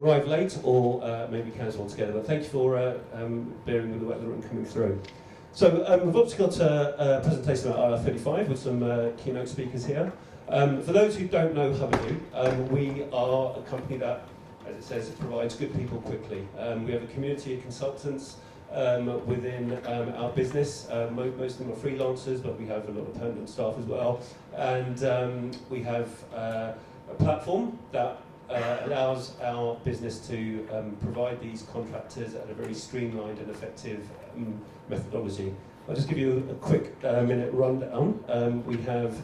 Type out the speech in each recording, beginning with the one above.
arrive late or maybe cancel altogether, but thank you for bearing with the weather and coming through. So we've obviously got a presentation about IR35 with some keynote speakers here. For those who don't know Hubadoo, we are a company that, as it says, provides good people quickly. We have a community of consultants within our business. Most of them are freelancers, but we have a lot of permanent staff as well. And we have a platform that allows our business to provide these contractors at a very streamlined and effective methodology. I'll just give you a quick minute rundown. We have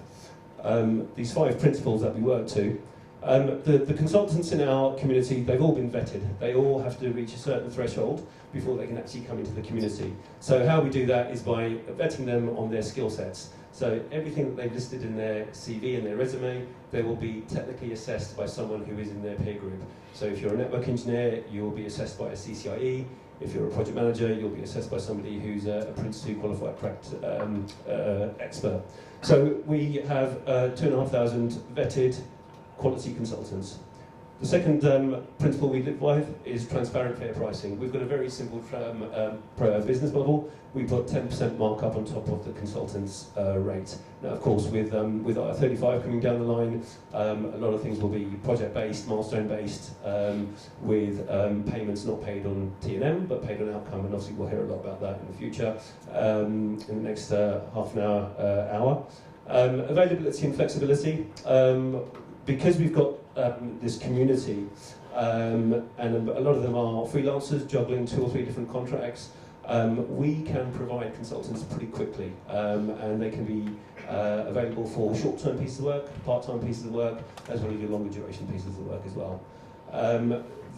these 5 principles that we work to. The consultants in our community, they've all been vetted. They all have to reach a certain threshold before they can actually come into the community. So how we do that is by vetting them on their skill sets. So everything that they've listed in their CV and their resume, they will be technically assessed by someone who is in their peer group. So if you're a network engineer, you'll be assessed by a CCIE. If you're a project manager, you'll be assessed by somebody who's a Prince 2 qualified expert. So we have 2,500 vetted quality consultants. The second principle we live by is transparent fair pricing. We've got a very simple business model. We put 10% markup on top of the consultant's rate. Now, of course, with IR35 coming down the line, a lot of things will be project-based, milestone-based, with payments not paid on T&M, but paid on outcome, and obviously we'll hear a lot about that in the future, in the next half an hour. Availability and flexibility. Because we've got this community, and a lot of them are freelancers juggling 2 or 3 different contracts, we can provide consultants pretty quickly, and they can be available for short-term pieces of work, part-time pieces of work, as well as your longer duration pieces of work as well.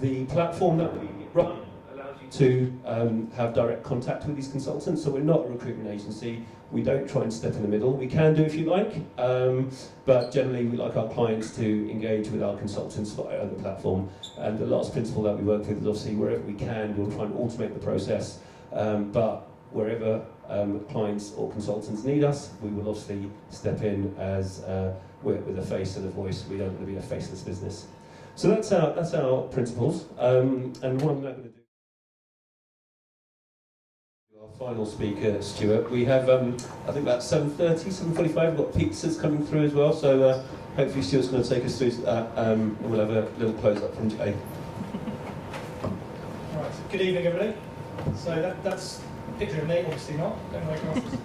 The platform that we run allows you to have direct contact with these consultants, so we're not a recruitment agency. We don't try and step in the middle. We can do if you like, but generally we like our clients to engage with our consultants via the platform. And the last principle that we work with is obviously wherever we can, we'll try and automate the process, but wherever clients or consultants need us, we will obviously step in as with a face and a voice. We don't want to be a faceless business. So that's our principles, and what I'm now going to do. Final speaker, Stuart. We have, I think about 7:30, 7:45, we've got pizzas coming through as well, so hopefully Stuart's going to take us through that, and we'll have a little close-up from Jay. Right, good evening everybody. So that's a picture of me, obviously not, don't wear glasses.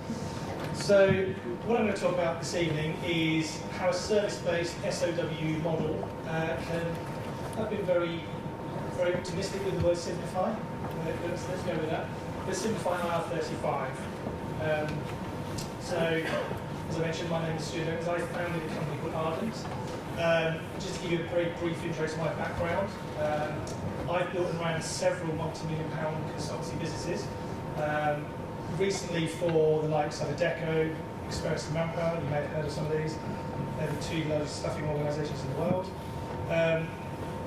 So what I'm going to talk about this evening is how a service-based SOW model I've been very optimistic with the word simplify. Let's go with that. Let's simplify IR35. So, as I mentioned, my name is Stuart Juggins. I founded a company called Ardent. Just to give you a very brief intro to my background, I've built and ran several multi-million-pound consultancy businesses. Recently for the likes of Adecco, Experience and Manpower, you may have heard of some of these. They're the 2 largest staffing organisations in the world.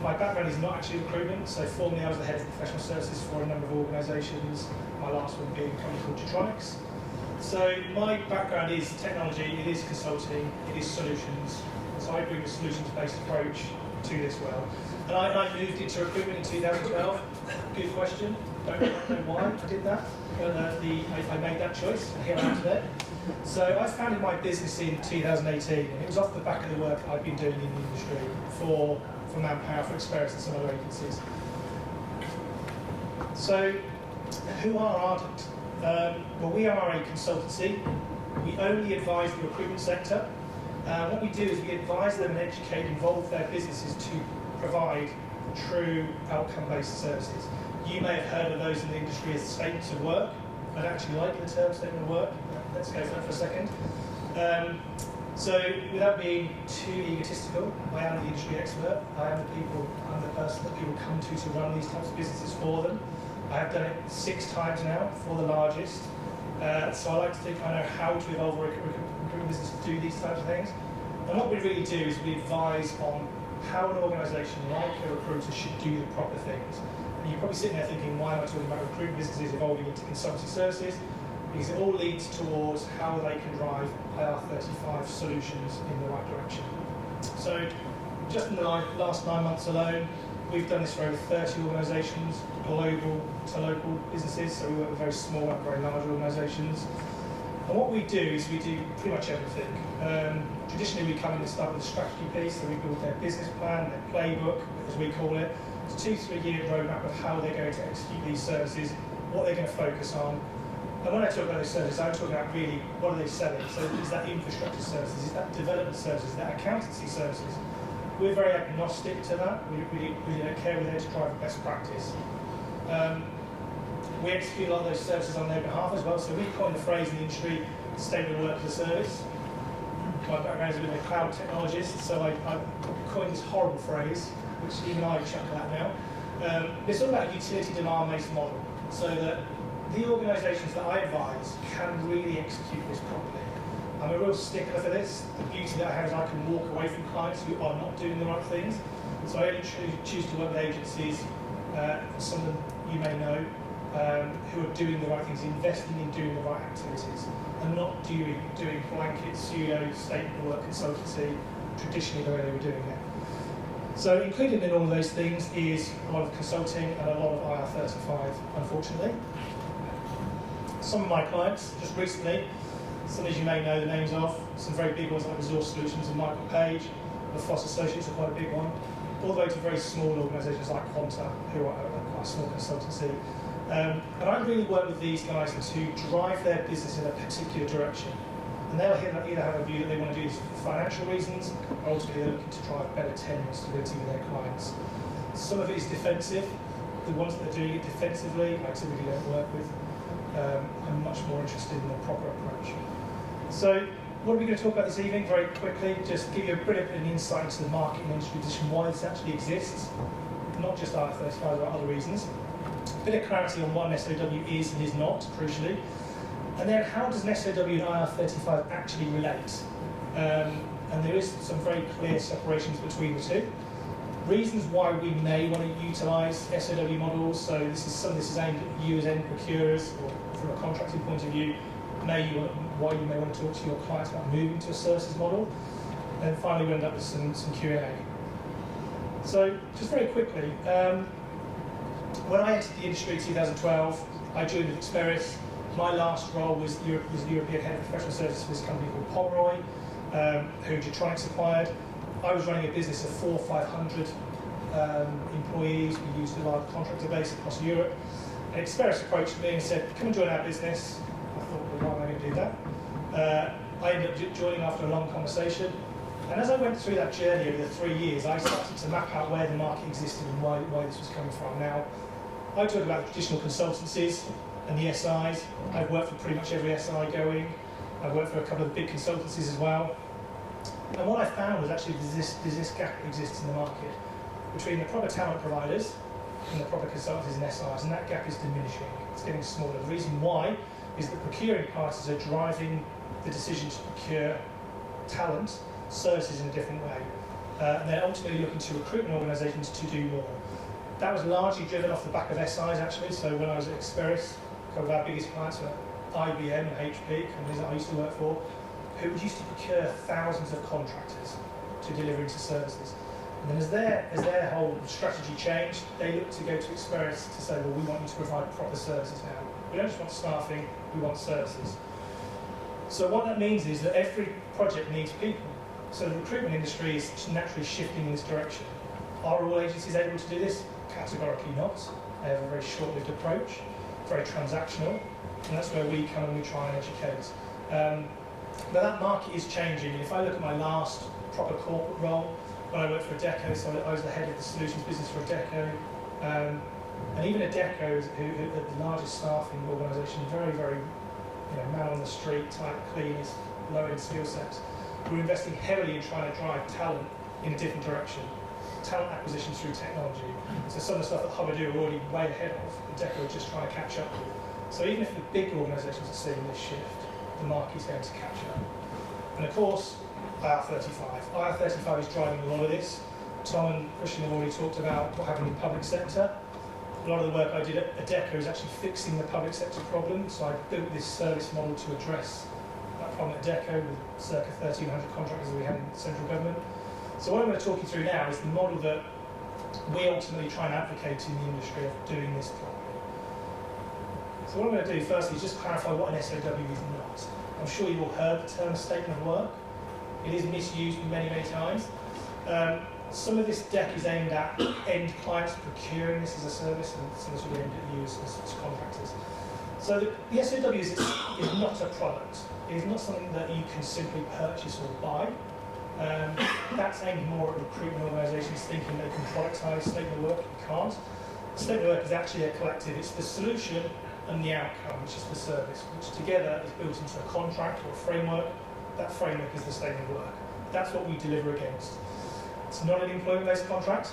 My background is not actually recruitment, so formerly I was the head of professional services for a number of organisations, my last one being a company called Getronics. So my background is technology, it is consulting, it is solutions, so I bring a solutions-based approach to this world. And I moved into recruitment in 2012, good question, don't know why I did that, but I made that choice, and here I am today. So I founded my business in 2018, and it was off the back of the work I've been doing in the industry for Manpower, for Experience and some other agencies. So, who are Ardent? Well, we are a consultancy. We only advise the recruitment sector. What we do is we advise them and educate, involve their businesses to provide true outcome-based services. You may have heard of those in the industry as statements of work. I'd actually like the term statement of work. Let's go for that for a second. So, without being too egotistical, I am the industry expert. I'm the person that people come to run these types of businesses for them. I have done it 6 times now for the largest. So I like to think I know how to evolve a recruitment business to do these types of things. And what we really do is we advise on how an organisation like a recruiter should do the proper things. And you're probably sitting there thinking, why am I talking about recruitment businesses evolving into consultancy services? Because it all leads towards how they can drive IR35 solutions in the right direction. So, just in the last 9 months alone, We've done this for over 30 organisations, global to local businesses, so we work with very small and very large organisations. And what we do is we do pretty much everything. Traditionally, we come in and start with a strategy piece, so we build their business plan, their playbook, as we call it. It's a 2-3 year roadmap of how they're going to execute these services, what they're going to focus on. And when I talk about those services, I'm talking about really what are they selling. So is that infrastructure services, is that development services, is that accountancy services? We're very agnostic to that. We don't care. We're there to drive best practice. We execute a lot of those services on their behalf as well. So we coined the phrase in the industry, statement of work as a service. My background is a bit of a cloud technologist, so I coined this horrible phrase, which even I chuckle at now. It's all about a utility demand-based model, so that the organisations that I advise can really execute this properly. I'm a real stickler for this. The beauty that I have is I can walk away from clients who are not doing the right things. So I only choose to work with agencies, some of them you may know, who are doing the right things, investing in doing the right activities, and not doing blanket pseudo statement of work consultancy traditionally the way they were doing it. So included in all of those things is a lot of consulting and a lot of IR35, unfortunately. Some of my clients, just recently, some as you may know the names of, some very big ones like Resource Solutions and Michael Page, the Foss Associates are quite a big one, all the way to very small organisations like Quanta, who are quite a small consultancy. And I really work with these guys to drive their business in a particular direction. And they'll either have a view that they want to do this for financial reasons, or ultimately they're looking to drive better tenure and stability with their clients. Some of it is defensive. The ones that are doing it defensively, I typically don't work with. I'm much more interested in a proper approach. So what are we going to talk about this evening? Very quickly, just give you a bit of an insight into the market and industry position, why this actually exists, not just IR35, but other reasons. A bit of clarity on what an SOW is and is not, crucially. And then how does an SOW and IR35 actually relate? And there is some very clear separations between the two. Reasons why we may want to utilise SOW models, so some of this is aimed at you as end procurers, or from a contracting point of view, why you may want to talk to your clients about moving to a services model. And finally we end up with some Q&A. So just very quickly, when I entered the industry in 2012, I joined with Xperis. My last role was the European Head of Professional Services for this company called Pomeroy, who Getronics acquired. I was running a business of 400 or 500 employees. We used a large contractor base across Europe. And Xperis approached me and said, come and join our business. I thought, well, why am I going to do that? I ended up joining after a long conversation. And as I went through that journey over the 3 years, I started to map out where the market existed and why this was coming from. Now, I talk about the traditional consultancies and the SIs. I've worked for pretty much every SI going. I've worked for a couple of the big consultancies as well. And what I found was actually there's this gap that exists in the market between the proper talent providers and the proper consultancies and SIs, and that gap is diminishing. It's getting smaller. The reason why is that procuring parties are driving the decision to procure talent services in a different way. And they're ultimately looking to recruitment organisations to do more. That was largely driven off the back of SIs actually. So when I was at Xperis, a couple of our biggest clients were IBM and HP, companies that I used to work for, who used to procure thousands of contractors to deliver into services. And then as their whole strategy changed, they looked to go to Xperis to say, well, we want you to provide proper services now. We don't just want staffing, we want services. So what that means is that every project needs people. So the recruitment industry is naturally shifting in this direction. Are all agencies able to do this? Categorically not. They have a very short-lived approach, very transactional, and that's where we come and we try and educate. But that market is changing. If I look at my last proper corporate role, when I worked for Adecco, so I was the head of the solutions business for Adecco, and even Adecco, who the largest staffing organisation, very, very man on the street type, cleaners, low-end skill sets. We're investing heavily in trying to drive talent in a different direction. Talent acquisition through technology. So some of the stuff that Hubbard are already way ahead of, Adecco are just trying to catch up with. So even if the big organisations are seeing this shift, the market's going to catch up. And of course, IR35. IR35 is driving a lot of this. Tom and Christian have already talked about what happened in the public sector. A lot of the work I did at Adecco is actually fixing the public sector problem. So I built this service model to address that problem at Adecco with circa 1,300 contractors that we had in central government. So what I'm going to talk you through now is the model that we ultimately try and advocate in the industry of doing this properly. So what I'm going to do firstly is just clarify what an SOW is not. I'm sure you've all heard the term statement of work. It is misused many, many times. Some of this deck is aimed at end clients procuring this as a service, and some of this will be aimed at you as contractors. So the SOW is not a product. It is not something that you can simply purchase or buy. That's aimed more at recruitment organisations thinking they can productise statement of work. You can't. The statement of work is actually a collective. It's the solution and the outcome, which is the service, which together is built into a contract or a framework. That framework is the statement of work. That's what we deliver against. It's not an employment-based contract.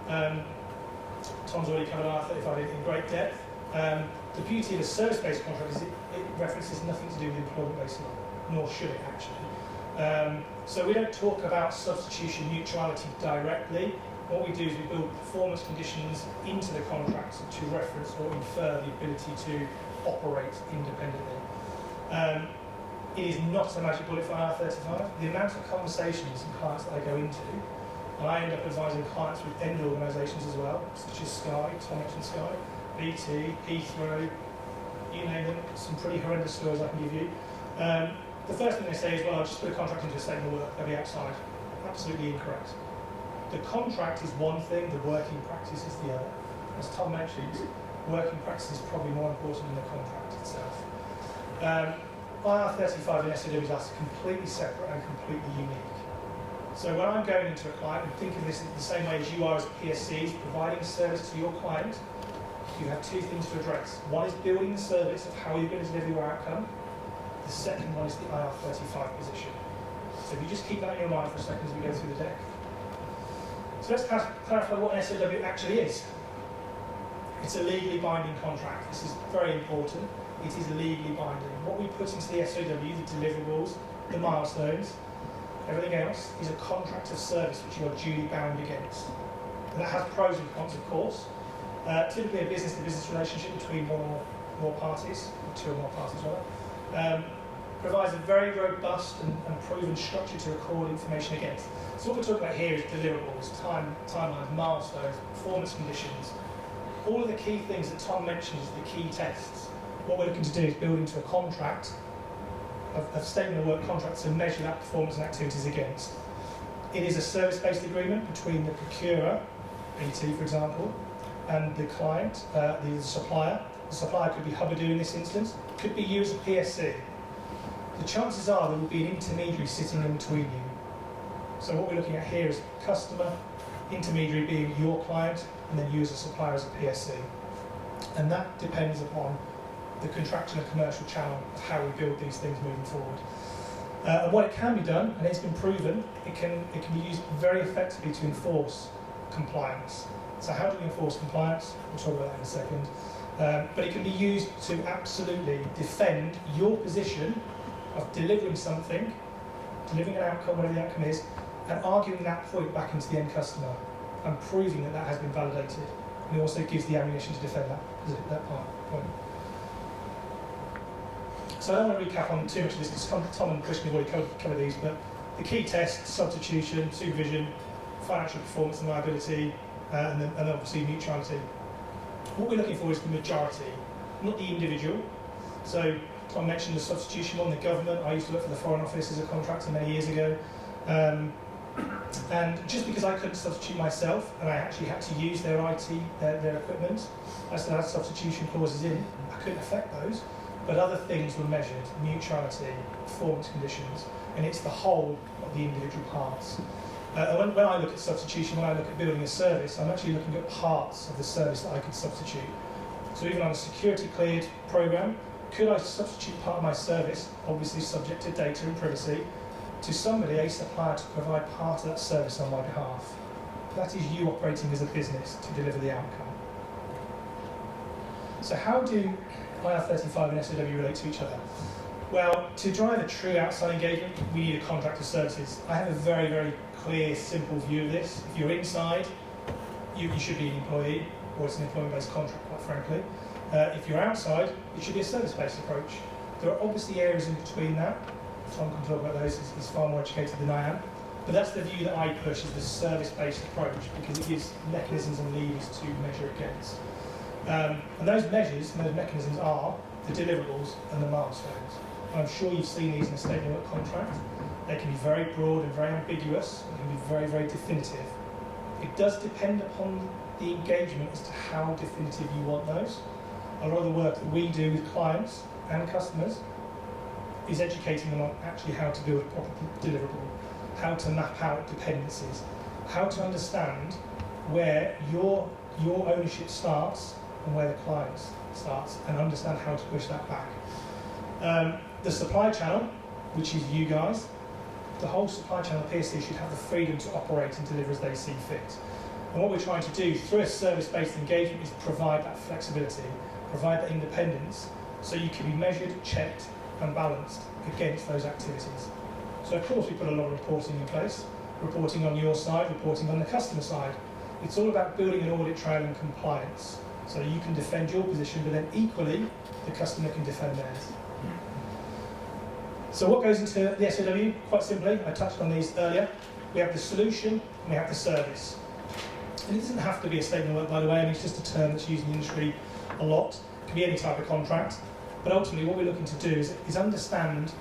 Tom's already covered IR35 in great depth. The beauty of a service-based contract is it references nothing to do with employment-based law, nor should it actually. So we don't talk about substitution mutuality directly. What we do is we build performance conditions into the contract to reference or infer the ability to operate independently. It is not a magic bullet for IR35. The amount of conversations and clients that I go into, and I end up advising clients with end organisations as well, such as Sky, Tom mentioned Sky, BT, Heathrow, you name them, some pretty horrendous stories I can give you. The first thing they say is, well, I'll just put a contract into a statement of work, they'll be outside. Absolutely incorrect. The contract is one thing, the working practice is the other. As Tom mentioned, working practice is probably more important than the contract itself. IR35 and SOWs are completely separate and completely unique. So when I'm going into a client, and think of this in the same way as you are as PSCs, providing a service to your client, you have two things to address. One is building the service of how you're going to deliver your outcome. The second one is the IR35 position. So if you just keep that in your mind for a second as we go through the deck. So let's clarify what an SOW actually is. It's a legally binding contract. This is very important. It is legally binding. What we put into the SOW, the deliverables, the milestones, everything else, is a contract of service which you are duly bound against. And that has pros and cons, of course. Typically a business-to-business relationship between one or more parties, or two or more parties rather, provides a very robust and proven structure to record information against. So what we're talking about here is deliverables, timelines, milestones, performance conditions, all of the key things that Tom mentioned as the key tests. What we're looking to do is build into a contract, a statement of work contract to measure that performance and activities against. It is a service-based agreement between the procurer, BT for example, and the client, the supplier. The supplier could be Hubbardoo in this instance, could be you as a PSC. The chances are there will be an intermediary sitting in between you. So what we're looking at here is customer, intermediary being your client, and then you as a supplier as a PSC. And that depends upon the contractual and commercial channel of how we build these things moving forward. And what it can be done, and it's been proven, it can be used very effectively to enforce compliance. So how do we enforce compliance? We'll talk about that in a second. But it can be used to absolutely defend your position of delivering something, delivering an outcome, whatever the outcome is, and arguing that point back into the end customer and proving that that has been validated. And it also gives the ammunition to defend that point. So I don't want to recap on too much of this because Tom and Christian have already covered these, but the key tests: substitution, supervision, financial performance and liability, and then obviously mutuality. What we're looking for is the majority, not the individual. So Tom mentioned the substitution one, the government. I used to work for the Foreign Office as a contractor many years ago. And just because I couldn't substitute myself and I actually had to use their IT, their equipment, I still had substitution clauses in. I couldn't affect those, but other things were measured: mutuality, performance conditions, and it's the whole of the individual parts. When I look at substitution, when I look at building a service, I'm actually looking at parts of the service that I could substitute. So even on a security cleared program, could I substitute part of my service, obviously subject to data and privacy, to somebody, a supplier, to provide part of that service on my behalf? That is you operating as a business to deliver the outcome. So how do IR35 and SOW relate to each other? Well, to drive a true outside engagement, we need a contract of services. I have a very, very clear, simple view of this. If you're inside, you should be an employee, or it's an employment-based contract, quite frankly. If you're outside, it should be a service-based approach. There are obviously areas in between that. Tom can talk about those, he's far more educated than I am. But that's the view that I push, is the service-based approach, because it gives mechanisms and levers to measure against. And those measures and those mechanisms are the deliverables and the milestones. I'm sure you've seen these in a statement of work contract. They can be very broad and very ambiguous, and can be very, very definitive. It does depend upon the engagement as to how definitive you want those. A lot of the work that we do with clients and customers is educating them on actually how to build a proper deliverable, how to map out dependencies, how to understand where your ownership starts and where the client starts, and understand how to push that back. The supply channel, which is you guys, the whole supply channel PSC should have the freedom to operate and deliver as they see fit. And what we're trying to do through a service-based engagement is provide that flexibility, provide that independence, so you can be measured, checked and balanced against those activities. So of course we put a lot of reporting in place, reporting on your side, reporting on the customer side. It's all about building an audit trail and compliance, so you can defend your position, but then equally the customer can defend theirs. So what goes into the SOW? Quite simply, I touched on these earlier. We have the solution and we have the service. And it doesn't have to be a statement of work, by the way. I mean, it's just a term that's used in the industry a lot. It can be any type of contract. But ultimately, what we're looking to do is understand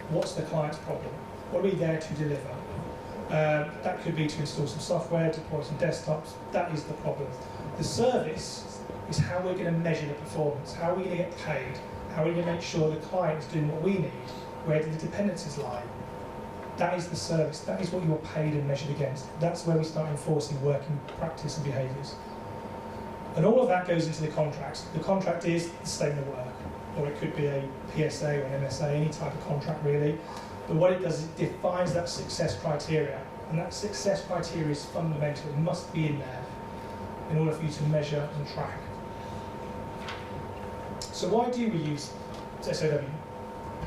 what's the client's problem. What are we there to deliver? That could be to install some software, deploy some desktops. That is the problem. The service is how we're going to measure the performance. How are we going to get paid? How are we going to make sure the client is doing what we need? Where do the dependencies lie? That is the service. That is what you're paid and measured against. That's where we start enforcing working practice and behaviours. And all of that goes into the contract. The contract is the statement of work, or it could be a PSA or an MSA, any type of contract really. But what it does is it defines that success criteria. And that success criteria is fundamental. It must be in there in order for you to measure and track. So why do we use SOW?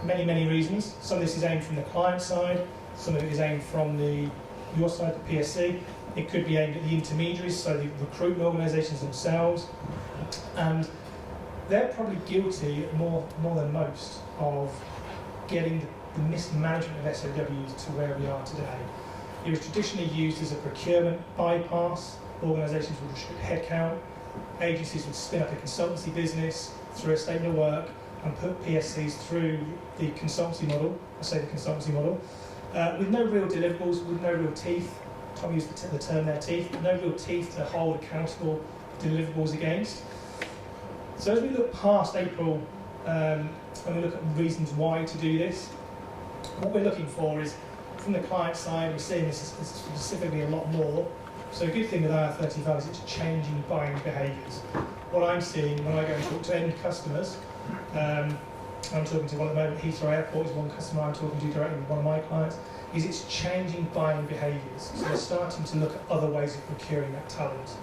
Many, many reasons. Some of this is aimed from the client side, some of it is aimed from your side, the PSC. It could be aimed at the intermediaries, so the recruitment organisations themselves. And they're probably guilty more than most of getting the mismanagement of SOWs to where we are today. It was traditionally used as a procurement bypass. Organisations would restrict headcount. Agencies would spin up a consultancy business through a statement of work and put PSCs through the consultancy model, with no real deliverables, with no real teeth. Tom used the term there, teeth, but no real teeth to hold accountable deliverables against. So as we look past April and we look at reasons why to do this, what we're looking for is, from the client side, we're seeing this specifically a lot more. So a good thing with IR35 is it's changing buying behaviours. What I'm seeing when I go and talk to end customers, I'm talking to one at the moment, Heathrow Airport is one customer I'm talking to directly with one of my clients, is it's changing buying behaviours. So they're starting to look at other ways of procuring that talent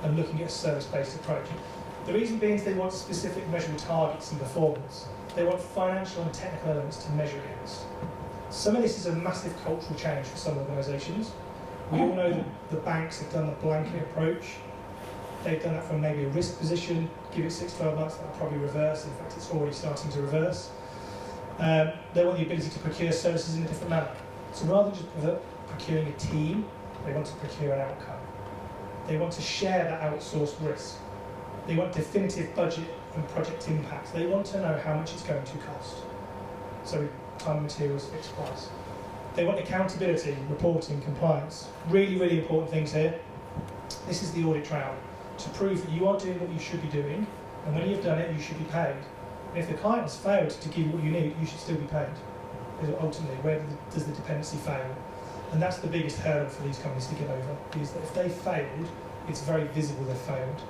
and looking at a service-based approach. The reason being is they want specific measurable targets and performance. They want financial and technical elements to measure against. Some of this is a massive cultural change for some organisations. We all know that the banks have done the blanket approach. They've done that from maybe a risk position. Give it 6-12 months, that'll probably reverse. In fact, it's already starting to reverse. They want the ability to procure services in a different manner. So rather than just procuring a team, they want to procure an outcome. They want to share that outsourced risk. They want definitive budget and project impact. They want to know how much it's going to cost. So time and materials, fixed price. They want accountability, reporting, compliance. Really, really important things here. This is the audit trail, to prove that you are doing what you should be doing, and when you've done it, you should be paid. And if the client has failed to give you what you need, you should still be paid. Because ultimately, where does the dependency fail? And that's the biggest hurdle for these companies to get over, is that if they failed, it's very visible they've failed.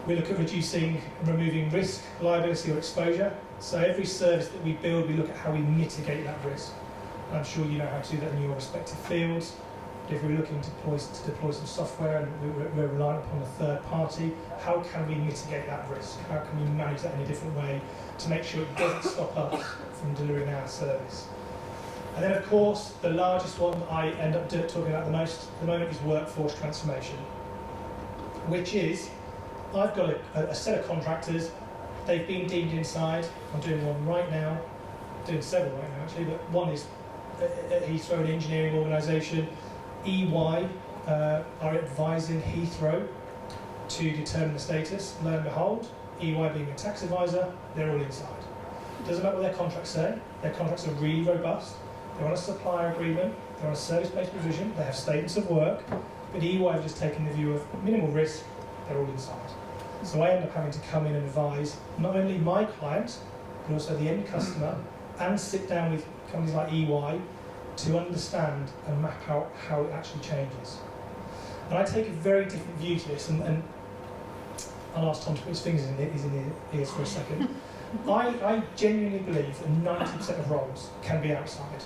We look at reducing and removing risk, liability or exposure. So every service that we build, we look at how we mitigate that risk. And I'm sure you know how to do that in your respective fields. If we're looking to deploy some software and we're reliant upon a third party, how can we mitigate that risk? How can we manage that in a different way to make sure it doesn't stop us from delivering our service? And then of course, the largest one that I end up talking about the most at the moment is workforce transformation, which is, I've got a set of contractors, they've been deemed inside. I'm doing one right now, doing several right now actually, but one is at Heathrow, an engineering organisation. EY are advising Heathrow to determine the status. Lo and behold, EY being a tax advisor, they're all inside. It doesn't matter what their contracts say. Their contracts are really robust. They're on a supplier agreement. They're on a service-based provision. They have statements of work. But EY have just taken the view of minimal risk. They're all inside. So I end up having to come in and advise not only my client, but also the end customer, and sit down with companies like EY to understand and map out how it actually changes. And I take a very different view to this, and I'll ask Tom to put his fingers in his ears for a second. I genuinely believe that 90% of roles can be outside.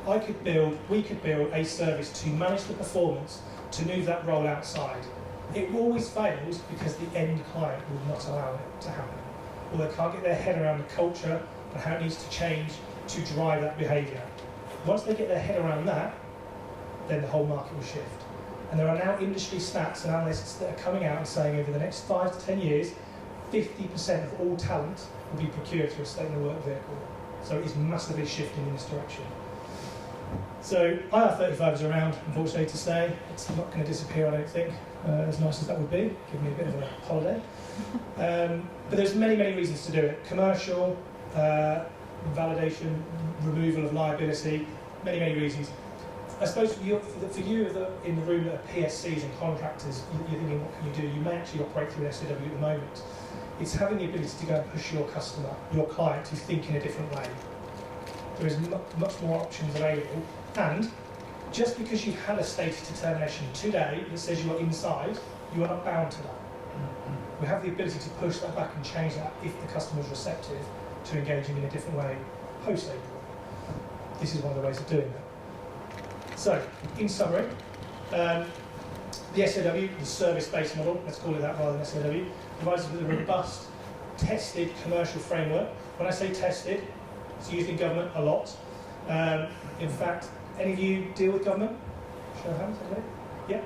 We could build a service to manage the performance, to move that role outside. It always fails because the end client will not allow it to happen. Or they can't get their head around the culture and how it needs to change to drive that behaviour. Once they get their head around that, then the whole market will shift. And there are now industry stats and analysts that are coming out and saying over the next 5 to 10 years, 50% of all talent will be procured through a statement of work vehicle. So it is massively shifting in this direction. So IR35 is around, unfortunately, to stay. It's not going to disappear, I don't think, as nice as that would be. Give me a bit of a holiday. But there's many, many reasons to do it. Commercial, validation, removal of liability, many, many reasons. I suppose for you in the room that are PSCs and contractors, you're thinking, what can you do? You may actually operate through an SOW at the moment. It's having the ability to go and push your customer, your client, to think in a different way. There is much more options available, and just because you've had a status determination today that says you are inside, you are not bound to that. We have the ability to push that back and change that if the customer is receptive to engaging in a different way post-April. This is one of the ways of doing that. So, in summary, the SOW, the service-based model, let's call it that rather than SOW, provides us with a robust, tested commercial framework. When I say tested, it's used in government a lot. In fact, any of you deal with government? Show of hands, okay? Yeah.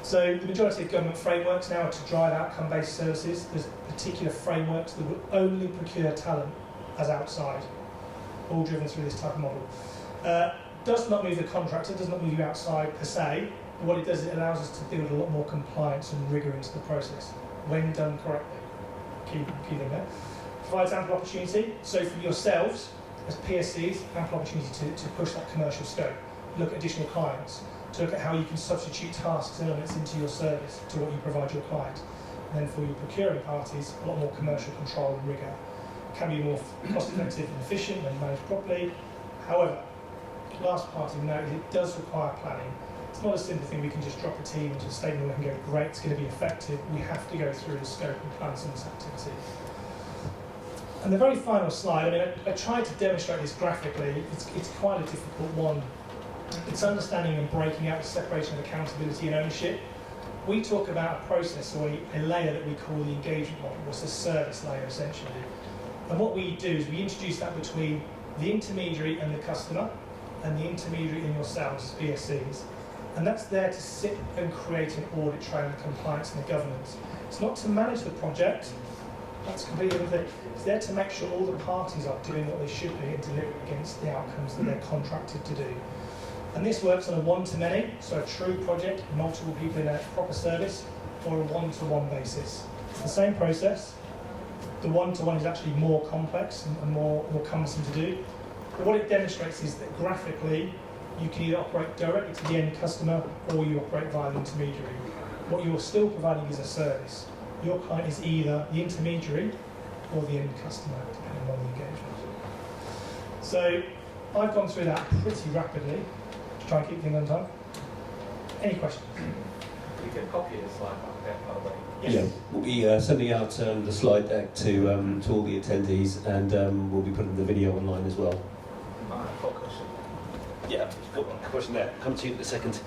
So the majority of government frameworks now are to drive outcome-based services. There's particular frameworks that will only procure talent as outside, all driven through this type of model. Does not move the contractor, does not move you outside per se, but what it does, it allows us to build a lot more compliance and rigour into the process, when done correctly. Key thing there. Provides ample opportunity, so for yourselves, as PSCs, ample opportunity to push that commercial scope, look at additional clients, to look at how you can substitute tasks and elements into your service to what you provide your client. And then for your procuring parties, a lot more commercial control and rigour. Can be more cost effective and efficient when managed properly. However, last part of note is it does require planning. It's not a simple thing we can just drop a team into a statement and go, great, it's going to be effective. We have to go through the scope and plan some of this activity. And the very final slide, I mean, I tried to demonstrate this graphically. It's quite a difficult one. It's understanding and breaking out the separation of accountability and ownership. We talk about a process or a layer that we call the engagement model, or it's a service layer essentially. And what we do is we introduce that between the intermediary and the customer, and the intermediary and yourselves as BSCs. And that's there to sit and create an audit trail of compliance and the governance. It's not to manage the project, that's completely different thing. It's there to make sure all the parties are doing what they should be and delivering against the outcomes that they're contracted to do. And this works on a one-to-many, so a true project, multiple people in a proper service, or a one-to-one basis. It's the same process. The one-to-one is actually more complex and more cumbersome to do. But what it demonstrates is that graphically, you can either operate directly to the end customer or you operate via the intermediary. What you're still providing is a service. Your client is either the intermediary or the end customer, depending on the engagement. So I've gone through that pretty rapidly to try and keep things on time. Any questions? You can copy the slide back there, by the way. Yes. Yeah, we'll be sending out the slide deck to all the attendees, and we'll be putting the video online as well. I've got a question. Yeah, got a question there. Come to you in a second.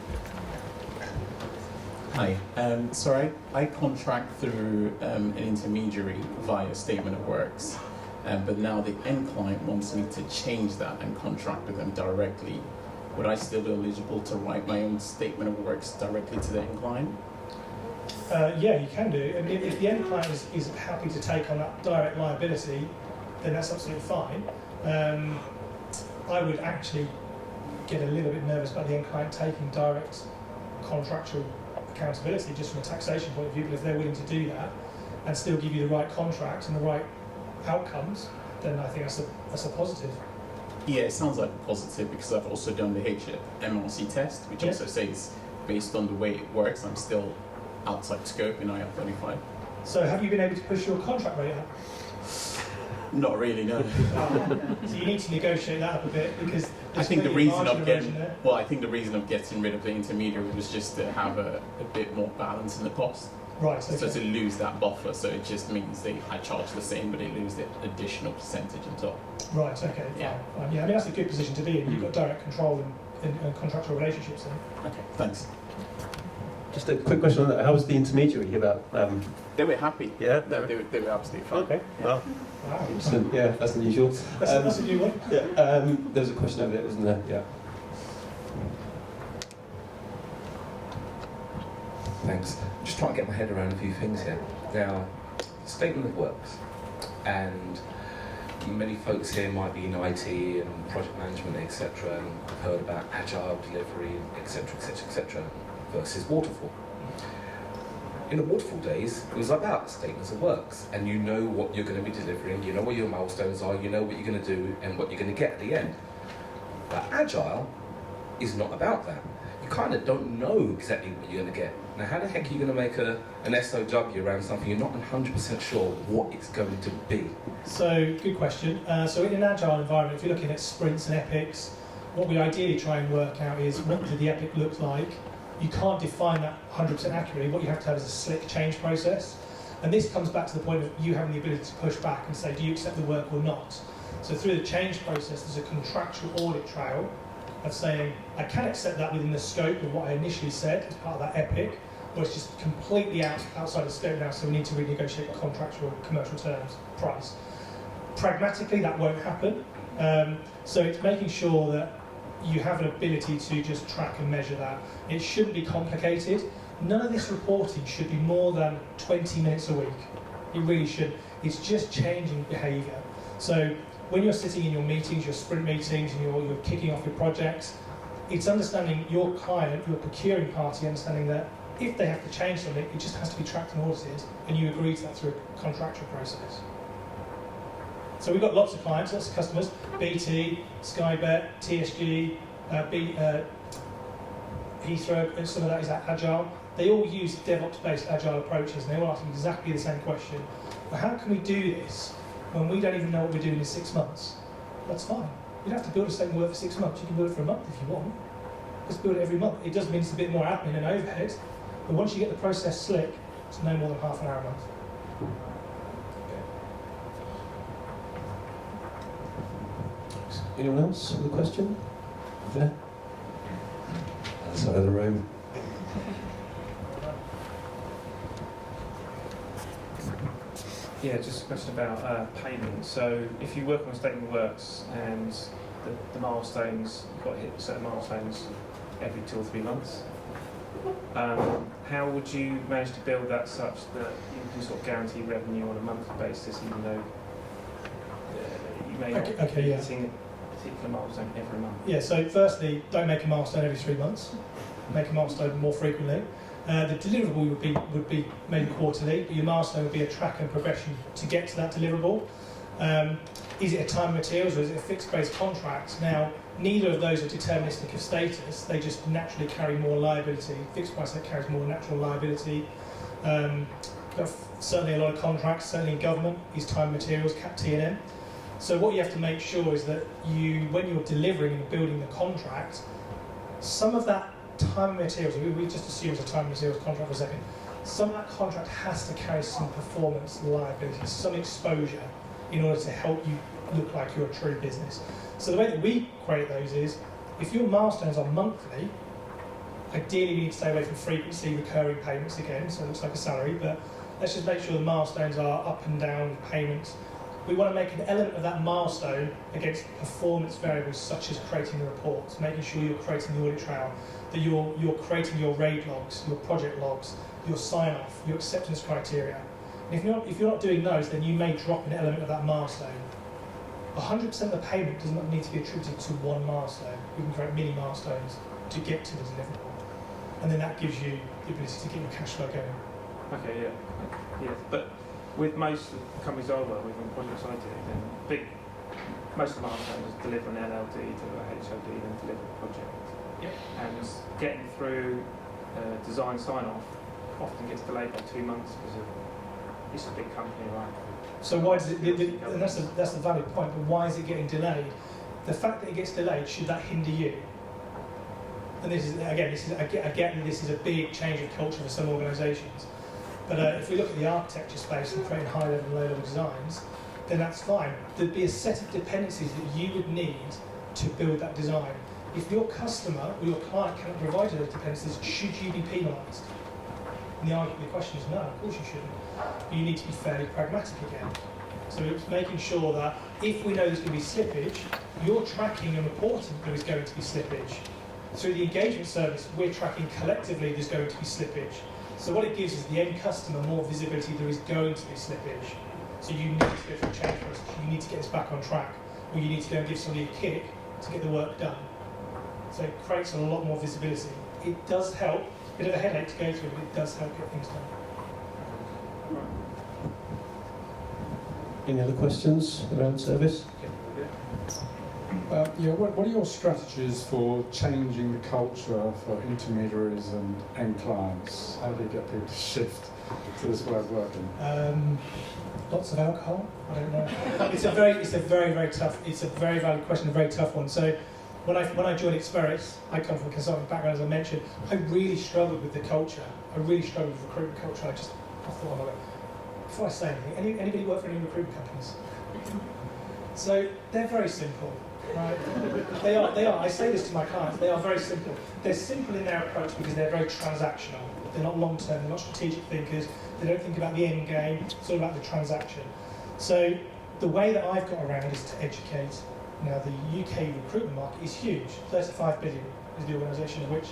Hi. So I contract through an intermediary via statement of works, but now the end client wants me to change that and contract with them directly. Would I still be eligible to write my own statement of works directly to the end client? Yeah, you can do. And if the end client is happy to take on that direct liability, then that's absolutely fine. I would actually get a little bit nervous about the end client taking direct contractual accountability just from a taxation point of view, but if they're willing to do that and still give you the right contract and the right outcomes, then I think that's a positive. Yeah, it sounds like a positive because I've also done the HMRC test, which also says based on the way it works, I'm still outside scope in IR35. So have you been able to push your contract rate up? Not really, no. So you need to negotiate that up a bit because I think the reason of getting there. well, I think the reason of getting rid of the intermediary was just to have a bit more balance in the cost. Right. Okay. So to lose that buffer, so it just means I charge the same, but they lose the additional percentage on top. Right. Okay. Yeah. Fine. Yeah. I mean that's a good position to be in. You've got direct control and contractual relationships. Then. Okay. Thanks. Just a quick question on that. How was the intermediary about? They were happy. Yeah. No, they were absolutely fine. Okay. Yeah. Well, Wow. interesting. Yeah, that's unusual. That's a new one. Yeah. There was a question over there, wasn't there? Yeah. Thanks. I'm just trying to get my head around a few things here. Now, statement of works, and many folks here might be in IT and project management, etc., and have heard about agile delivery, etc., etc., etc., versus waterfall. In the waterfall days, it was about statements of works, and you know what you're going to be delivering, you know what your milestones are, you know what you're going to do, and what you're going to get at the end. But agile is not about that. You kind of don't know exactly what you're going to get. Now, how the heck are you going to make an SOW around something you're not 100% sure what it's going to be? So, good question. So in an agile environment, if you're looking at sprints and epics, what we ideally try and work out is what does the epic look like. You can't define that 100% accurately. What you have to have is a slick change process. And this comes back to the point of you having the ability to push back and say, do you accept the work or not? So through the change process, there's a contractual audit trail of saying, I can accept that within the scope of what I initially said as part of that epic, or it's just completely outside of scope now, so we need to renegotiate the contractual commercial terms, price. Pragmatically, that won't happen. So it's making sure that you have an ability to just track and measure that. It shouldn't be complicated. None of this reporting should be more than 20 minutes a week. It really should. It's just changing behaviour. So when you're sitting in your meetings, your sprint meetings, and you're kicking off your projects, it's understanding your client, your procuring party, understanding that if they have to change something, it just has to be tracked and audited, and you agree to that through a contractual process. So we've got lots of clients, lots of customers, BT, Skybet, TSG, Heathrow, and some of that is Agile. They all use DevOps-based Agile approaches, and they all ask exactly the same question. Well, how can we do this when we don't even know what we're doing in 6 months? That's fine. You don't have to build a statement of work for 6 months. You can build it for a month if you want. Just build it every month. It does mean it's a bit more admin and overhead, but once you get the process slick, it's no more than half an hour a month. Anyone else with a question? There? Other side of the room. Yeah, just a question about payment. So if you work on a statement of works and the milestones, you've got to hit certain milestones every 2 or 3 months, how would you manage to build that such that you can sort of guarantee revenue on a monthly basis, even though you may not be hitting a particular milestone every month? Yeah, so firstly, don't make a milestone every 3 months. Make a milestone more frequently. The deliverable would be maybe quarterly, but your milestone would be a track and progression to get to that deliverable. Is it a time and materials or is it a fixed price contract? Now, neither of those are deterministic of status, they just naturally carry more liability. Fixed price that carries more natural liability. But certainly a lot of contracts, certainly in government, is time and materials, cap T&M. So what you have to make sure is that when you're delivering and building the contract, some of that time and materials, we just assume it's a time and materials contract for a second, some of that contract has to carry some performance liability, some exposure in order to help you look like you're a true business. So the way that we create those is, if your milestones are monthly, ideally you need to stay away from frequency, recurring payments again, so it looks like a salary, but let's just make sure the milestones are up and down payments. We want to make an element of that milestone against performance variables such as creating the reports, making sure you're creating the audit trail, that you're creating your RAID logs, your project logs, your sign-off, your acceptance criteria. And if you're not doing those, then you may drop an element of that milestone 100% of the payment does not need to be attributed to one milestone. We can create mini milestones to get to the deliverable. And then that gives you the ability to get your cash flow going. Okay, yeah. But with most of the companies I work with on projects I do, then most of the milestones is deliver an LLD, deliver a HLD, then deliver a project. Yep. And getting through design sign-off often gets delayed by 2 months because of it's a big company, right? So why does it? And that's the valid point. But why is it getting delayed? The fact that it gets delayed, should that hinder you? And this is again, I get that this is a big change of culture for some organisations. But if we look at the architecture space and creating high-level and low-level designs, then that's fine. There'd be a set of dependencies that you would need to build that design. If your customer or your client cannot provide those dependencies, should you be penalised? And the question is no, of course you shouldn't. But you need to be fairly pragmatic again. So it's making sure that if we know there's going to be slippage, you're tracking and reporting there is going to be slippage. Through the engagement service, we're tracking collectively there's going to be slippage. So what it gives is the end customer more visibility there is going to be slippage. So you need to go through a change process, you need to get us back on track, or you need to go and give somebody a kick to get the work done. So it creates a lot more visibility. It does help, a bit of a headache to go through, but it does help get things done. Any other questions around service? What are your strategies for changing the culture for intermediaries and end clients? How do you get people to shift to this way of working? Lots of alcohol? I don't know. It's a very valid question, a very tough one. So when I joined Xperis, I come from a consulting background, as I mentioned. I really struggled with the culture. I really struggled with recruitment culture. I thought, before I say anything, anybody work for any recruitment companies? So they're very simple, right? They are. I say this to my clients. They are very simple. They're simple in their approach because they're very transactional. They're not long-term. They're not strategic thinkers. They don't think about the end game. It's all about the transaction. So the way that I've got around is to educate. Now the UK recruitment market is huge. 35 billion is the organisation of which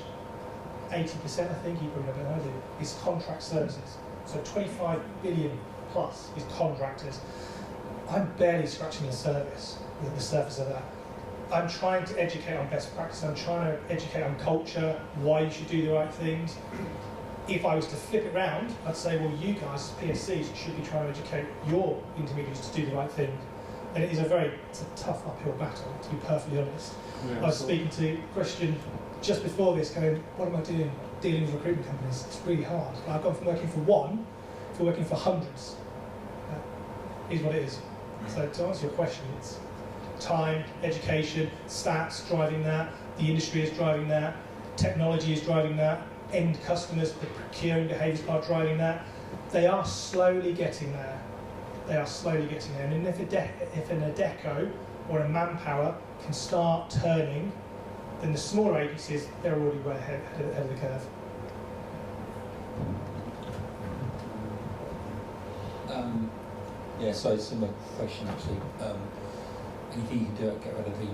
80%, I think, you probably know better than I do, is contract services. So 25 billion plus is contractors. I'm barely scratching the surface of that. I'm trying to educate on best practice. I'm trying to educate on culture, why you should do the right things. If I was to flip it round, I'd say, well, you guys, PSCs, should be trying to educate your intermediaries to do the right thing. And it's a tough uphill battle, to be perfectly honest. Yeah, I was speaking to Christian just before this, going, what am I doing dealing with recruitment companies? It's really hard. I've gone from working for one to working for hundreds. Is what it is. So to answer your question, it's time, education, stats driving that, the industry is driving that, technology is driving that, end customers, the procuring behaviours are driving that. They are slowly getting there. And if an Adecco or a Manpower can start turning, then the smaller agencies, they're already way ahead of the curve. So it's a similar question actually. Anything you can do to get rid of the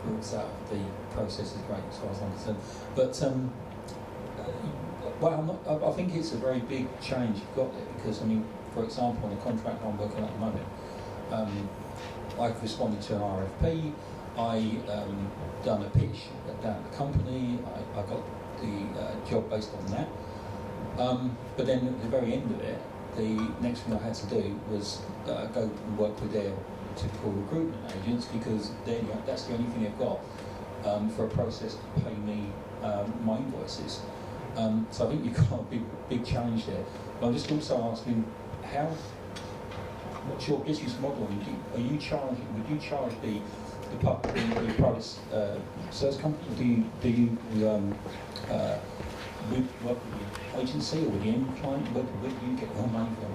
recruits out of the process is great as far as I'm concerned. But I think it's a very big change you've got there because, I mean, for example, on the contract I'm working at the moment, I've responded to an RFP, I done a pitch down at the company, I got the job based on that. But then at the very end of it, the next thing I had to do was go and work with their typical recruitment agents because that's the only thing they've got for a process to pay me my invoices. So I think you've got a big challenge there. But I'm just also asking, what's your business model? Would you charge the private service company? Do you work with the agency or with the end client? Where do you get your money from?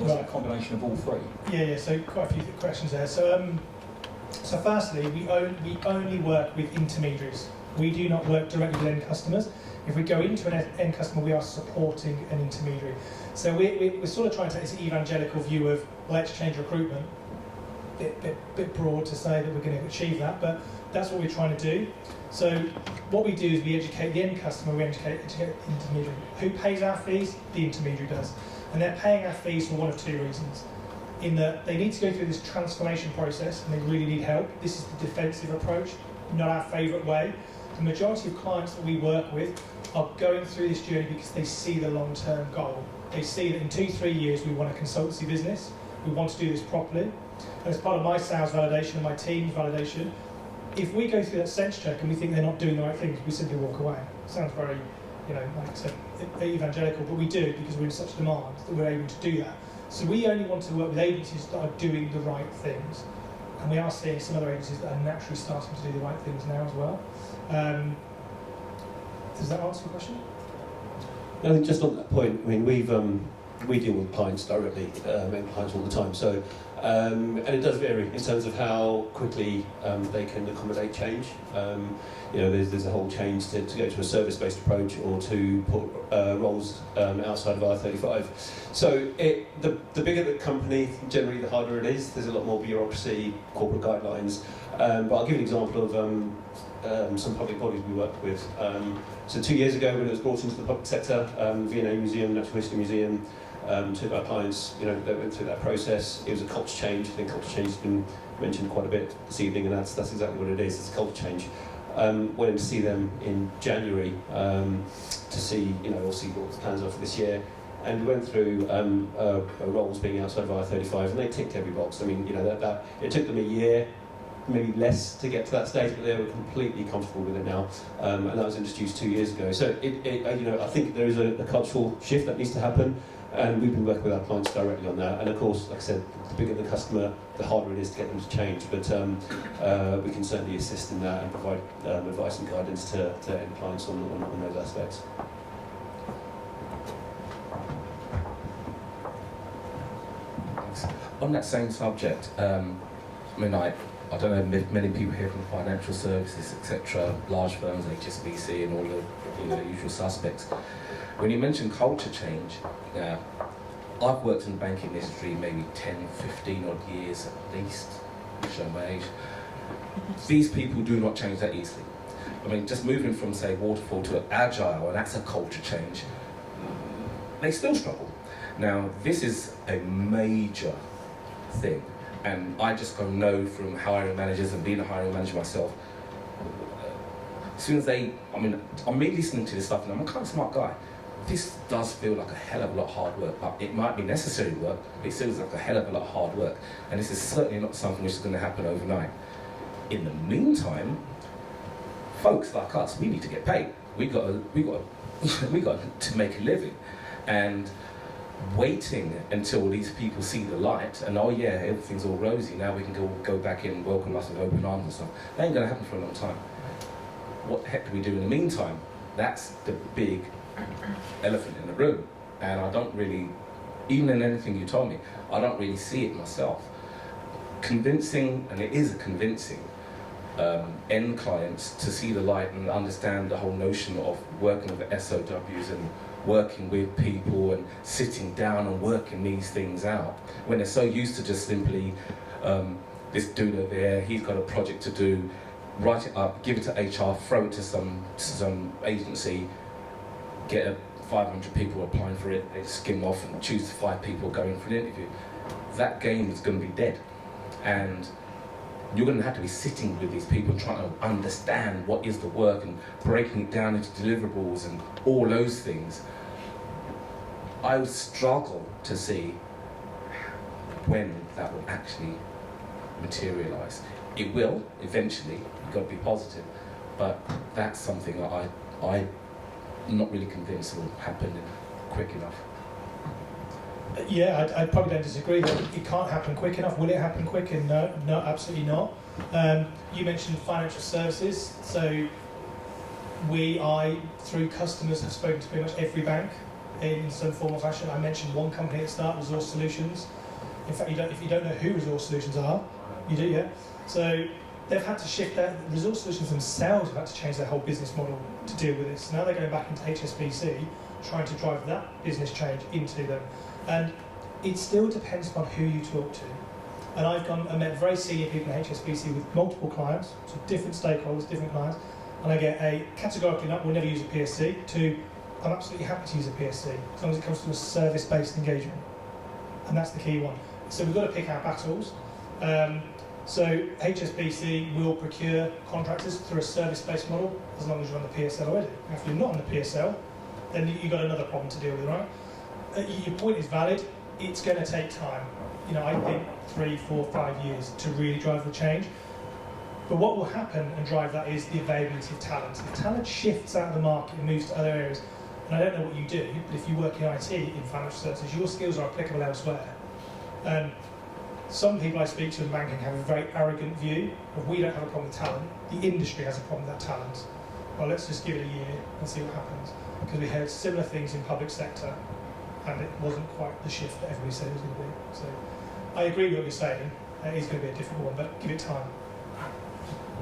Is it a combination of all three? Yeah. So quite a few questions there. So firstly, we only work with intermediaries. We do not work directly with end customers. If we go into an end customer, we are supporting an intermediary. So we're sort of trying to take this evangelical view of let's change recruitment. Bit broad to say that we're going to achieve that, but that's what we're trying to do. So what we do is we educate the end customer, we educate the intermediary. Who pays our fees? The intermediary does. And they're paying our fees for one of two reasons. in that they need to go through this transformation process and they really need help. This is the defensive approach, not our favourite way. The majority of clients that we work with are going through this journey because they see the long-term goal. They see that in 2-3 years we want a consultancy business, we want to do this properly. And as part of my sales validation and my team's validation, if we go through that sense check and we think they're not doing the right things, we simply walk away. Sounds very, like I said, evangelical, but we do because we're in such demand that we're able to do that. So we only want to work with agencies that are doing the right things. And we are seeing some other agencies that are naturally starting to do the right things now as well. Does that answer your question? I think just on that point, I mean, we deal with clients directly, and clients all the time. So, and it does vary in terms of how quickly they can accommodate change. There's a whole change to go to a service-based approach or to put roles outside of IR35. So the bigger the company, generally the harder it is. There's a lot more bureaucracy, corporate guidelines. But I'll give you an example of some public bodies we worked with. So 2 years ago, when it was brought into the public sector, V&A Museum, Natural History Museum, two of our clients, they went through that process. It was a culture change. I think culture change has been mentioned quite a bit this evening, and that's exactly what it is. It's a culture change. Went in to see them in January to see, obviously what the plans are for this year, and we went through roles being outside of IR35, and they ticked every box. I mean, that it took them a year, maybe less, to get to that stage, but they were completely comfortable with it now, and that was introduced 2 years ago. So I think there is a cultural shift that needs to happen, and we've been working with our clients directly on that. And of course, like I said, the bigger the customer, the harder it is to get them to change. But we can certainly assist in that and provide advice and guidance to end clients on those aspects. On that same subject, I don't know if many people here from financial services, etc., large firms, HSBC, and all the usual suspects. When you mention culture change, I've worked in the banking industry maybe 10, 15 odd years at least, showing my age. These people do not change that easily. I mean, just moving from, say, waterfall to agile, and that's a culture change, they still struggle. Now, this is a major thing, and I just go know from hiring managers and being a hiring manager myself. As soon as I'm me listening to this stuff, and I'm a kind of smart guy. This does feel like a hell of a lot of hard work, but it might be necessary work, but it feels like a hell of a lot of hard work, and this is certainly not something which is going to happen overnight. In the meantime, folks like us, we need to get paid. We got to make a living, and waiting until these people see the light and everything's all rosy, now we can go back in and welcome us with open arms and stuff. That ain't going to happen for a long time. What the heck do we do in the meantime? That's the big elephant in the room, and I don't really, even in anything you told me, I don't really see it myself. Convincing, and it is convincing, end clients to see the light and understand the whole notion of working with SOWs and working with people and sitting down and working these things out, when they're so used to just simply this dude over there, he's got a project to do, write it up, give it to HR, throw it to some agency, get 500 people applying for it, they skim off and choose 5 people going for an interview. That game is going to be dead, and you're going to have to be sitting with these people trying to understand what is the work and breaking it down into deliverables and all those things. I would struggle to see when that will actually materialise. It will eventually, you've got to be positive, but that's something that I'm not really convinced will happen quick enough. Yeah, I probably don't disagree that it can't happen quick enough. Will it happen quick? And no, absolutely not. You mentioned financial services, so through customers, have spoken to pretty much every bank in some form or fashion. I mentioned one company at the start, Resource Solutions. In fact, if you don't know who Resource Solutions are, you do, yeah? So they've had to shift that. Resource Solutions themselves have had to change their whole business model to deal with this. Now they're going back into HSBC, trying to drive that business change into them. And it still depends upon who you talk to. And I met very senior people in HSBC with multiple clients, so different stakeholders, different clients, and I get a categorically no, we'll never use a PSC, to I'm absolutely happy to use a PSC, as long as it comes to a service-based engagement. And that's the key one. So we've got to pick our battles. So HSBC will procure contractors through a service-based model as long as you're on the PSL already. If you're not on the PSL, then you've got another problem to deal with, right? Your point is valid. It's going to take time. You know, I think 3, 4, 5 years to really drive the change. But what will happen and drive that is the availability of talent. If talent shifts out of the market and moves to other areas, and I don't know what you do, but if you work in IT, in financial services, your skills are applicable elsewhere. Some people I speak to in banking have a very arrogant view of we don't have a problem with talent, the industry has a problem with that talent. Well, let's just give it a year and see what happens. Because we heard similar things in public sector, and it wasn't quite the shift that everybody said it was going to be. So I agree with what you're saying. It is going to be a difficult one, but give it time.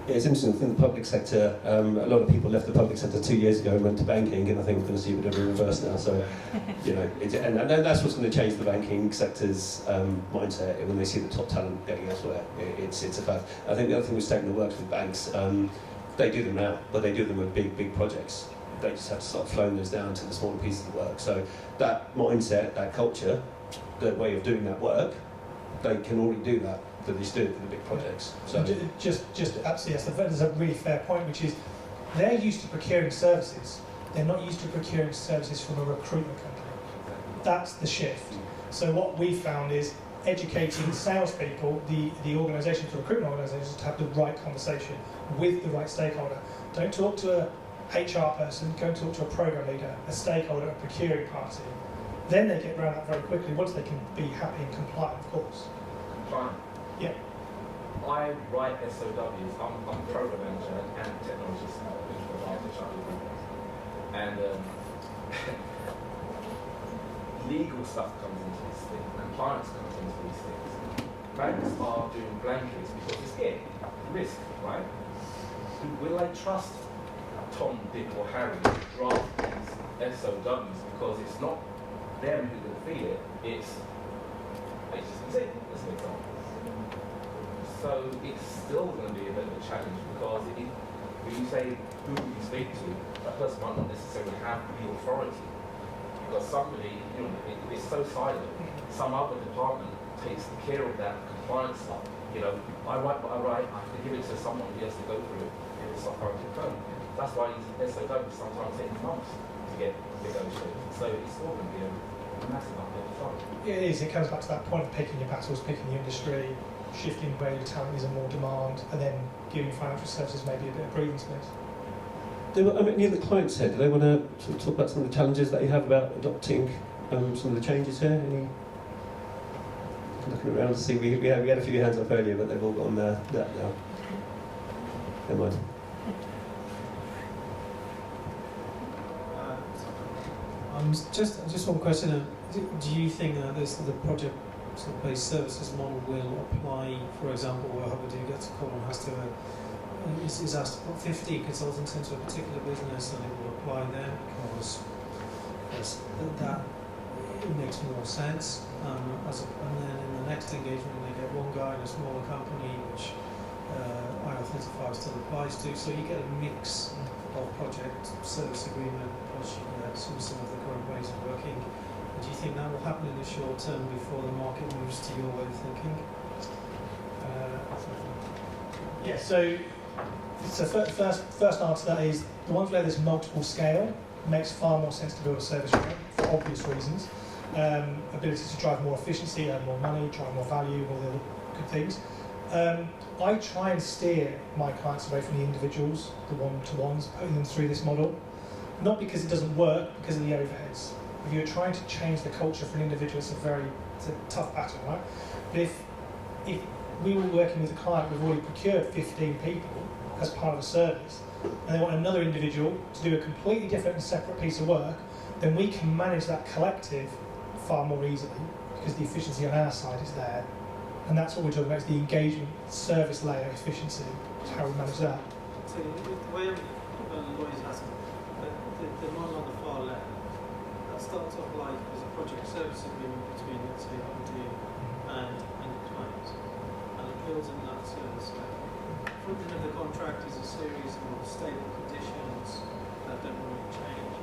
Yeah, it's interesting. I think the public sector, a lot of people left the public sector 2 years ago and went to banking, and I think we're going to see a bit of a reverse now. So, you know, and that's what's going to change the banking sector's mindset when they see the top talent going elsewhere. It's a fact. I think the other thing with statement of works with banks, they do them now, but they do them with big projects. They just have to start flowing those down to the smaller pieces of work. So that mindset, that culture, the way of doing that work, they can already do that. That they do it for the big projects. So just absolutely, yes, that's a really fair point, which is they're used to procuring services. They're not used to procuring services from a recruitment company. That's the shift. So what we found is educating salespeople, the organisations, the recruitment organisations, to have the right conversation with the right stakeholder. Don't talk to a HR person, go and talk to a program leader, a stakeholder, a procuring party. Then they get around that very quickly once they can be happy and compliant, of course. Compliant? Yeah. I write SOWs. I'm a program manager and technologist. And legal stuff comes into this thing, compliance comes into these things. Banks are doing blankets because it's scared, risk, right? Will I trust Tom, Dick or Harry to draft these SOWs because it's not them who can feel it, it's HSBC, as an example. So it's still going to be a bit of a challenge because when you say who you speak to, that person might not necessarily have the authority. Because somebody, you know, it's so silent. Some other department takes care of that compliance stuff. You know, I write what I write, I have to give it to someone who has to go through it in the software confirmed. That's why these SOWs sometimes take months to get negotiated. So it's still going to be a massive uphill fight. Yeah, it is. It comes back to that point of picking your battles, picking the industry, shifting where your talent is in more demand, and then giving financial services maybe a bit of breathing space. Near the client side, do they want to sort of talk about some of the challenges that you have about adopting some of the changes here? Any? Looking around to see, we had a few hands up earlier, but they've all got on that now. Never mind. Just one question. Do you think that the project sort of based services model will apply, for example, where whoever do get a call and has to is asked to put 50 consultants into a particular business, and it will apply then because that it makes more sense. And then in the next engagement, they get one guy in a smaller company, which IR35 still applies to. So you get a mix of project service agreement plus you get some of the current ways of working. Do you think that will happen in the short term before the market moves to your way of thinking? Yeah, so first answer to that is the ones where there's multiple scale makes far more sense to build a service agreement for obvious reasons. Ability to drive more efficiency, earn more money, drive more value, all the other good things. I try and steer my clients away from the individuals, the one-to-ones, putting them through this model. Not because it doesn't work, because of the overheads. If you're trying to change the culture for an individual, it's a tough battle, right? But if we were working with a client, we've already procured 15 people as part of a service, and they want another individual to do a completely different and separate piece of work, then we can manage that collective far more easily because the efficiency on our side is there. And that's what we're talking about, is the engagement service layer efficiency, is how we manage that. So the way lawyers ask, the model on the far left, that starts off like as a project service agreement between, let's say, you and the client, and it builds in that service layer. Front end of the contract is a series of stable conditions that don't really change.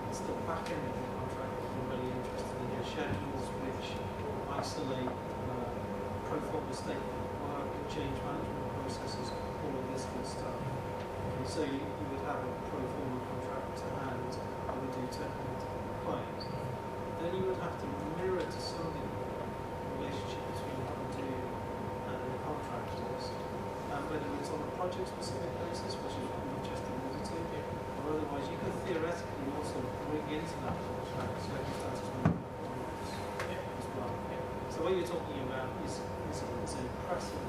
It's the back end of the contract that we're really interested in, your schedules which isolate pro forma statement of work, and change management processes, all of this good stuff. And so you would have a pro forma contract to hand that would do technical compliance. Then you would have to mirror to some degree the relationship between what you do and the contractors, whether it's on a project-specific basis, which is what you've just alluded to, or otherwise you could theoretically also bring into that contract circumstances where as well. So what you're talking about is a precedent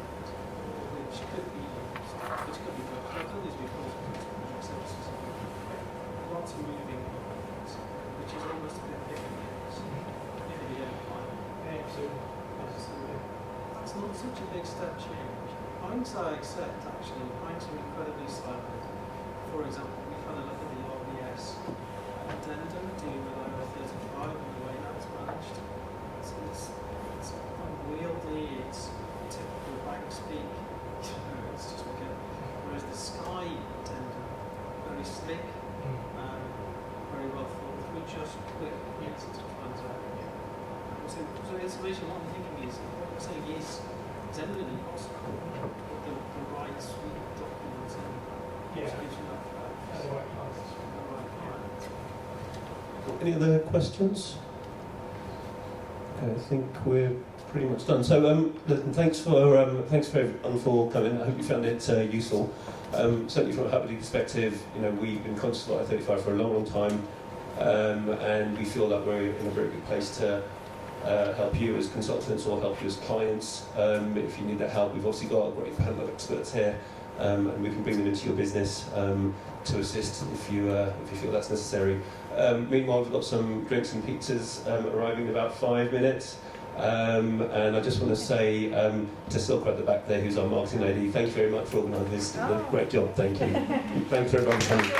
which could be worked out. I've done this before for project services. Lots of moving parts, which is almost a bit picking case if you don't find it. Absolutely. That's not such a big step change. Banks I accept actually, banks are incredibly siloed. For example, we've had a look at the RBS addendum dealing with IR35 and the way that's managed. It's unwieldy, it's typical bank speak, it's just like whereas the Sky addendum, very slick, very well thought through, just quick, instant transaction. So in summation, what I'm thinking is, what I'm saying is eminently possible, but the right suite of documents and gives you that the right path. Any other questions? Okay, I think we're pretty much done. So, listen, thanks for everyone for coming. I hope you found it useful. Certainly from a Hubbard perspective, we've been conscious of IR35 for a long, long time, and we feel that we're in a very good place to help you as consultants or help you as clients. If you need that help, we've obviously got a great panel of experts here, and we can bring them into your business to assist if you feel that's necessary. Meanwhile, we've got some drinks and pizzas arriving in about 5 minutes. And I just want to say to Silke at the back there, who's our marketing lady, thank you very much for organising this. Great job, thank you. Thanks for everyone coming.